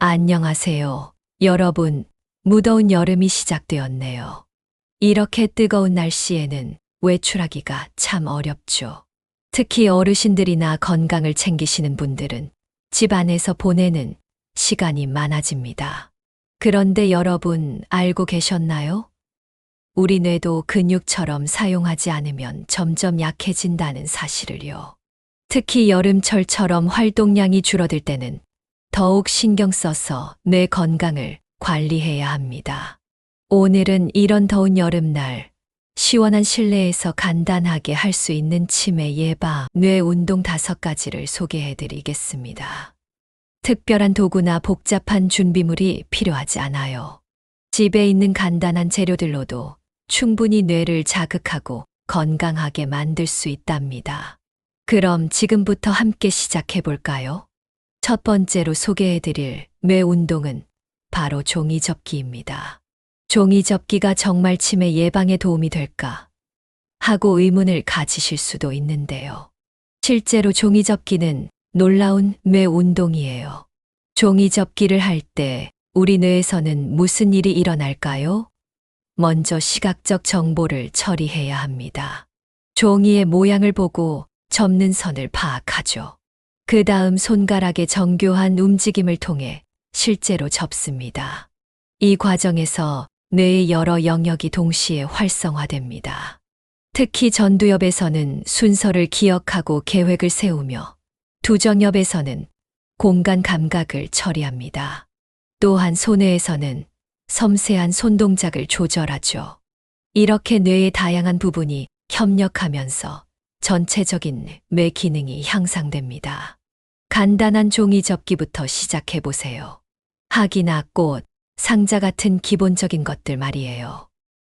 안녕하세요. 여러분, 무더운 여름이 시작되었네요. 이렇게 뜨거운 날씨에는 외출하기가 참 어렵죠. 특히 어르신들이나 건강을 챙기시는 분들은 집 안에서 보내는 시간이 많아집니다. 그런데 여러분 알고 계셨나요? 우리 뇌도 근육처럼 사용하지 않으면 점점 약해진다는 사실을요. 특히 여름철처럼 활동량이 줄어들 때는 더욱 신경 써서 뇌 건강을 관리해야 합니다. 오늘은 이런 더운 여름날 시원한 실내에서 간단하게 할 수 있는 치매 예방, 뇌 운동 5가지를 소개해 드리겠습니다. 특별한 도구나 복잡한 준비물이 필요하지 않아요. 집에 있는 간단한 재료들로도 충분히 뇌를 자극하고 건강하게 만들 수 있답니다. 그럼 지금부터 함께 시작해 볼까요? 첫 번째로 소개해 드릴 뇌 운동은 바로 종이접기입니다. 종이접기가 정말 치매 예방에 도움이 될까 하고 의문을 가지실 수도 있는데요. 실제로 종이접기는 놀라운 뇌 운동이에요. 종이접기를 할 때 우리 뇌에서는 무슨 일이 일어날까요? 먼저 시각적 정보를 처리해야 합니다. 종이의 모양을 보고 접는 선을 파악하죠. 그 다음 손가락의 정교한 움직임을 통해 실제로 접습니다. 이 과정에서 뇌의 여러 영역이 동시에 활성화됩니다. 특히 전두엽에서는 순서를 기억하고 계획을 세우며 두정엽에서는 공간 감각을 처리합니다. 또한 손뇌에서는 섬세한 손동작을 조절하죠. 이렇게 뇌의 다양한 부분이 협력하면서 전체적인 뇌 기능이 향상됩니다. 간단한 종이 접기부터 시작해 보세요. 학이나 꽃, 상자 같은 기본적인 것들 말이에요.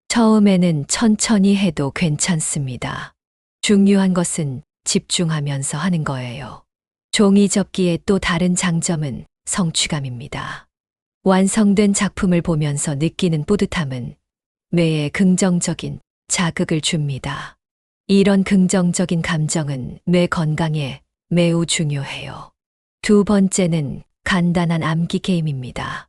처음에는 천천히 해도 괜찮습니다. 중요한 것은 집중하면서 하는 거예요. 종이 접기의 또 다른 장점은 성취감입니다. 완성된 작품을 보면서 느끼는 뿌듯함은 뇌에 긍정적인 자극을 줍니다. 이런 긍정적인 감정은 뇌 건강에 매우 중요해요. 두 번째는 간단한 암기 게임입니다.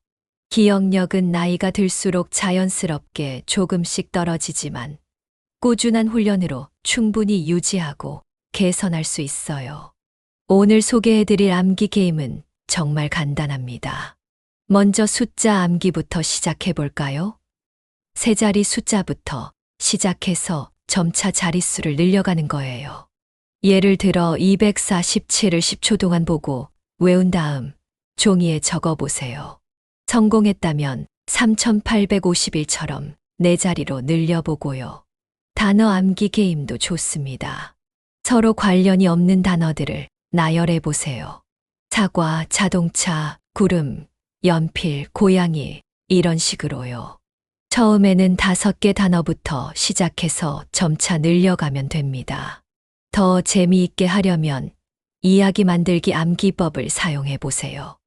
기억력은 나이가 들수록 자연스럽게 조금씩 떨어지지만 꾸준한 훈련으로 충분히 유지하고 개선할 수 있어요. 오늘 소개해드릴 암기 게임은 정말 간단합니다. 먼저 숫자 암기부터 시작해 볼까요? 세 자리 숫자부터 시작해서 점차 자릿수를 늘려가는 거예요. 예를 들어 247을 10초 동안 보고 외운 다음 종이에 적어 보세요. 성공했다면 3851처럼 네 자리로 늘려보고요. 단어 암기 게임도 좋습니다. 서로 관련이 없는 단어들을 나열해 보세요. 사과, 자동차, 구름, 연필, 고양이 이런 식으로요. 처음에는 5개 단어부터 시작해서 점차 늘려가면 됩니다. 더 재미있게 하려면 이야기 만들기 암기법을 사용해 보세요.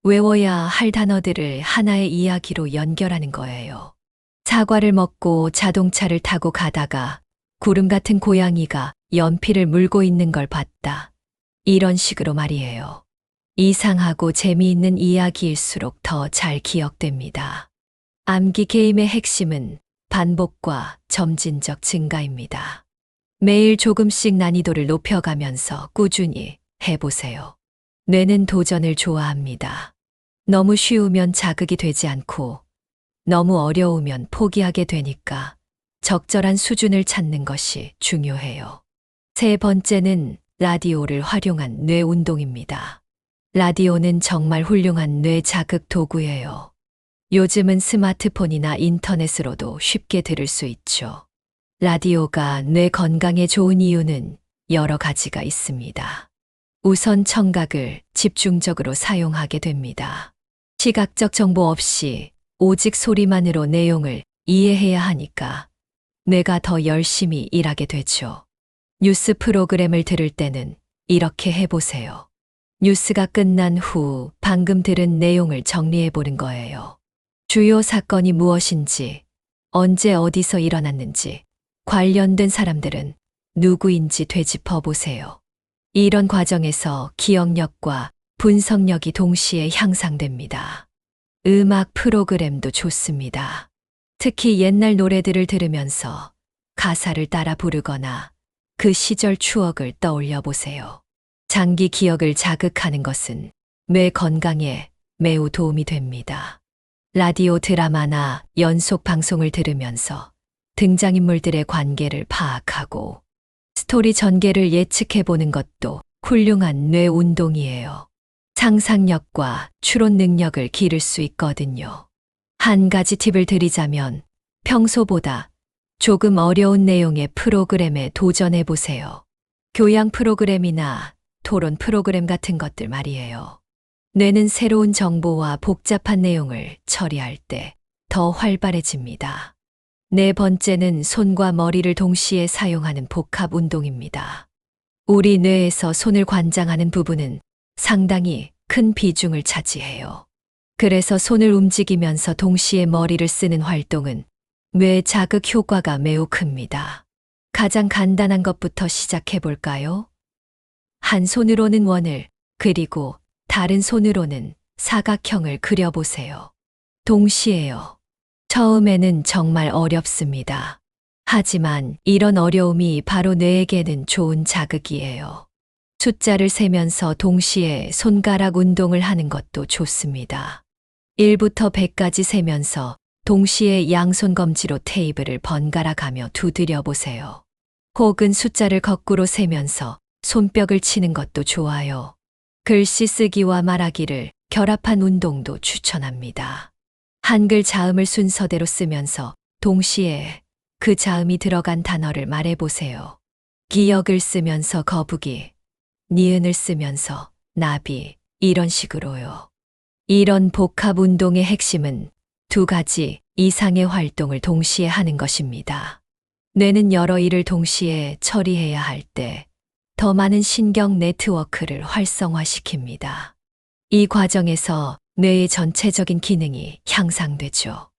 외워야 할 단어들을 하나의 이야기로 연결하는 거예요. 사과를 먹고 자동차를 타고 가다가 구름 같은 고양이가 연필을 물고 있는 걸 봤다. 이런 식으로 말이에요. 이상하고 재미있는 이야기일수록 더 잘 기억됩니다. 암기 게임의 핵심은 반복과 점진적 증가입니다. 매일 조금씩 난이도를 높여가면서 꾸준히 해보세요. 뇌는 도전을 좋아합니다. 너무 쉬우면 자극이 되지 않고 너무 어려우면 포기하게 되니까 적절한 수준을 찾는 것이 중요해요. 세 번째는 라디오를 활용한 뇌 운동입니다. 라디오는 정말 훌륭한 뇌 자극 도구예요. 요즘은 스마트폰이나 인터넷으로도 쉽게 들을 수 있죠. 라디오가 뇌 건강에 좋은 이유는 여러 가지가 있습니다. 우선 청각을 집중적으로 사용하게 됩니다. 시각적 정보 없이 오직 소리만으로 내용을 이해해야 하니까 뇌가 더 열심히 일하게 되죠. 뉴스 프로그램을 들을 때는 이렇게 해보세요. 뉴스가 끝난 후 방금 들은 내용을 정리해 보는 거예요. 주요 사건이 무엇인지, 언제 어디서 일어났는지, 관련된 사람들은 누구인지 되짚어 보세요. 이런 과정에서 기억력과 분석력이 동시에 향상됩니다. 음악 프로그램도 좋습니다. 특히 옛날 노래들을 들으면서 가사를 따라 부르거나 그 시절 추억을 떠올려 보세요. 장기 기억을 자극하는 것은 뇌 건강에 매우 도움이 됩니다. 라디오 드라마나 연속 방송을 들으면서 등장인물들의 관계를 파악하고 스토리 전개를 예측해 보는 것도 훌륭한 뇌 운동이에요. 상상력과 추론 능력을 기를 수 있거든요. 한 가지 팁을 드리자면 평소보다 조금 어려운 내용의 프로그램에 도전해 보세요. 교양 프로그램이나 토론 프로그램 같은 것들 말이에요. 뇌는 새로운 정보와 복잡한 내용을 처리할 때 더 활발해집니다. 네 번째는 손과 머리를 동시에 사용하는 복합 운동입니다. 우리 뇌에서 손을 관장하는 부분은 상당히 큰 비중을 차지해요. 그래서 손을 움직이면서 동시에 머리를 쓰는 활동은 뇌 자극 효과가 매우 큽니다. 가장 간단한 것부터 시작해 볼까요? 한 손으로는 원을, 그리고 다른 손으로는 사각형을 그려보세요. 동시에요. 처음에는 정말 어렵습니다. 하지만 이런 어려움이 바로 뇌에게는 좋은 자극이에요. 숫자를 세면서 동시에 손가락 운동을 하는 것도 좋습니다. 1부터 100까지 세면서 동시에 양손 검지로 테이블을 번갈아 가며 두드려 보세요. 혹은 숫자를 거꾸로 세면서 손뼉을 치는 것도 좋아요. 글씨 쓰기와 말하기를 결합한 운동도 추천합니다. 한글 자음을 순서대로 쓰면서 동시에 그 자음이 들어간 단어를 말해보세요. 기역을 쓰면서 거북이, 니은을 쓰면서 나비, 이런 식으로요. 이런 복합 운동의 핵심은 두 가지 이상의 활동을 동시에 하는 것입니다. 뇌는 여러 일을 동시에 처리해야 할 때 더 많은 신경 네트워크를 활성화시킵니다. 이 과정에서 뇌의 전체적인 기능이 향상되죠.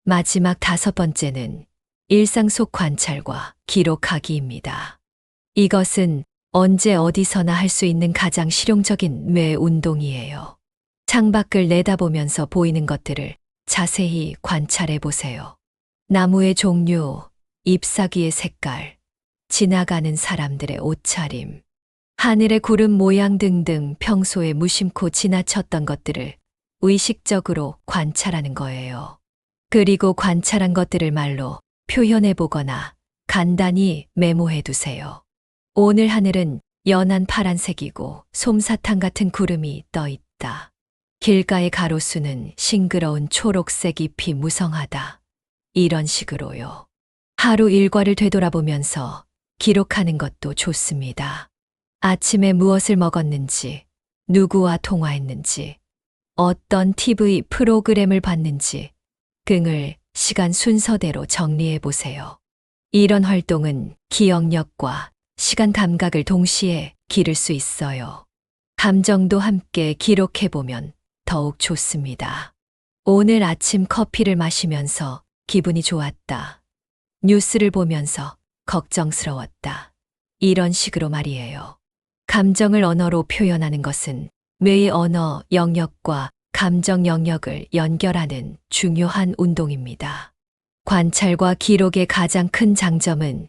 마지막 5번째는 일상 속 관찰과 기록하기입니다. 이것은 언제 어디서나 할 수 있는 가장 실용적인 뇌 운동이에요. 창밖을 내다보면서 보이는 것들을 자세히 관찰해 보세요. 나무의 종류, 잎사귀의 색깔, 지나가는 사람들의 옷차림, 하늘의 구름 모양 등등 평소에 무심코 지나쳤던 것들을 의식적으로 관찰하는 거예요. 그리고 관찰한 것들을 말로 표현해 보거나 간단히 메모해 두세요. 오늘 하늘은 연한 파란색이고 솜사탕 같은 구름이 떠 있다. 길가의 가로수는 싱그러운 초록색 잎이 무성하다. 이런 식으로요. 하루 일과를 되돌아보면서 기록하는 것도 좋습니다. 아침에 무엇을 먹었는지, 누구와 통화했는지, 어떤 TV 프로그램을 봤는지 등을 시간 순서대로 정리해 보세요. 이런 활동은 기억력과 시간 감각을 동시에 기를 수 있어요. 감정도 함께 기록해 보면 더욱 좋습니다. 오늘 아침 커피를 마시면서 기분이 좋았다. 뉴스를 보면서 걱정스러웠다. 이런 식으로 말이에요. 감정을 언어로 표현하는 것은 뇌의 언어 영역과 감정 영역을 연결하는 중요한 운동입니다. 관찰과 기록의 가장 큰 장점은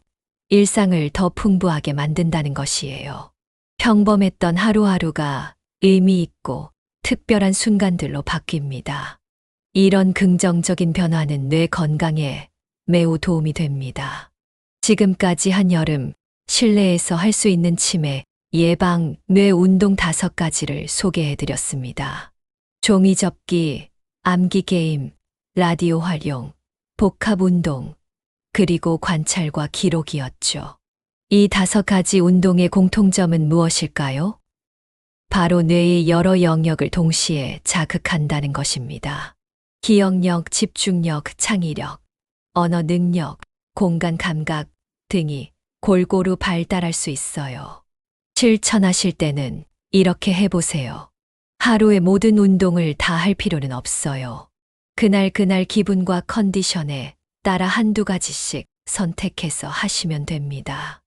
일상을 더 풍부하게 만든다는 것이에요. 평범했던 하루하루가 의미 있고 특별한 순간들로 바뀝니다. 이런 긍정적인 변화는 뇌 건강에 매우 도움이 됩니다. 지금까지 한여름 실내에서 할 수 있는 치매 예방 뇌 운동 5가지를 소개해 드렸습니다. 종이 접기, 암기 게임, 라디오 활용, 복합 운동, 그리고 관찰과 기록이었죠. 이 5가지 운동의 공통점은 무엇일까요? 바로 뇌의 여러 영역을 동시에 자극한다는 것입니다. 기억력, 집중력, 창의력, 언어 능력, 공간 감각 등이 골고루 발달할 수 있어요. 실천하실 때는 이렇게 해보세요. 하루의 모든 운동을 다 할 필요는 없어요. 그날 기분과 컨디션에 따라 한두 가지씩 선택해서 하시면 됩니다.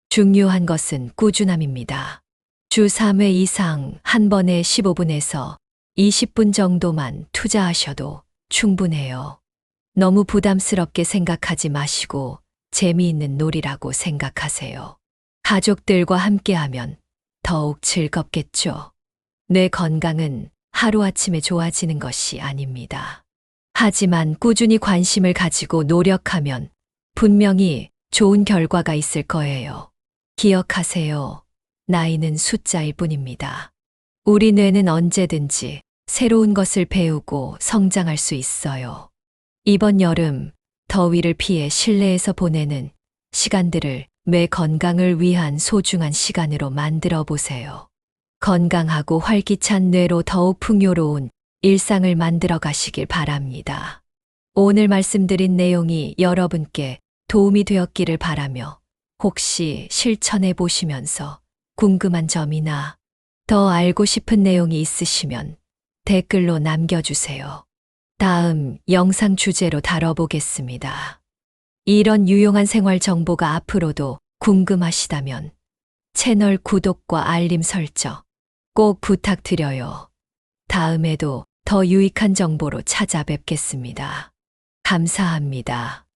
중요한 것은 꾸준함입니다. 주 3회 이상 한 번에 15분에서 20분 정도만 투자하셔도 충분해요. 너무 부담스럽게 생각하지 마시고 재미있는 놀이라고 생각하세요. 가족들과 함께하면 더욱 즐겁겠죠. 뇌 건강은 하루아침에 좋아지는 것이 아닙니다. 하지만 꾸준히 관심을 가지고 노력하면 분명히 좋은 결과가 있을 거예요. 기억하세요. 나이는 숫자일 뿐입니다. 우리 뇌는 언제든지 새로운 것을 배우고 성장할 수 있어요. 이번 여름 더위를 피해 실내에서 보내는 시간들을 뇌 건강을 위한 소중한 시간으로 만들어 보세요. 건강하고 활기찬 뇌로 더욱 풍요로운 일상을 만들어 가시길 바랍니다. 오늘 말씀드린 내용이 여러분께 도움이 되었기를 바라며 혹시 실천해 보시면서 궁금한 점이나 더 알고 싶은 내용이 있으시면 댓글로 남겨주세요. 다음 영상 주제로 다뤄보겠습니다. 이런 유용한 생활 정보가 앞으로도 궁금하시다면 채널 구독과 알림 설정 꼭 부탁드려요. 다음에도 더 유익한 정보로 찾아뵙겠습니다. 감사합니다.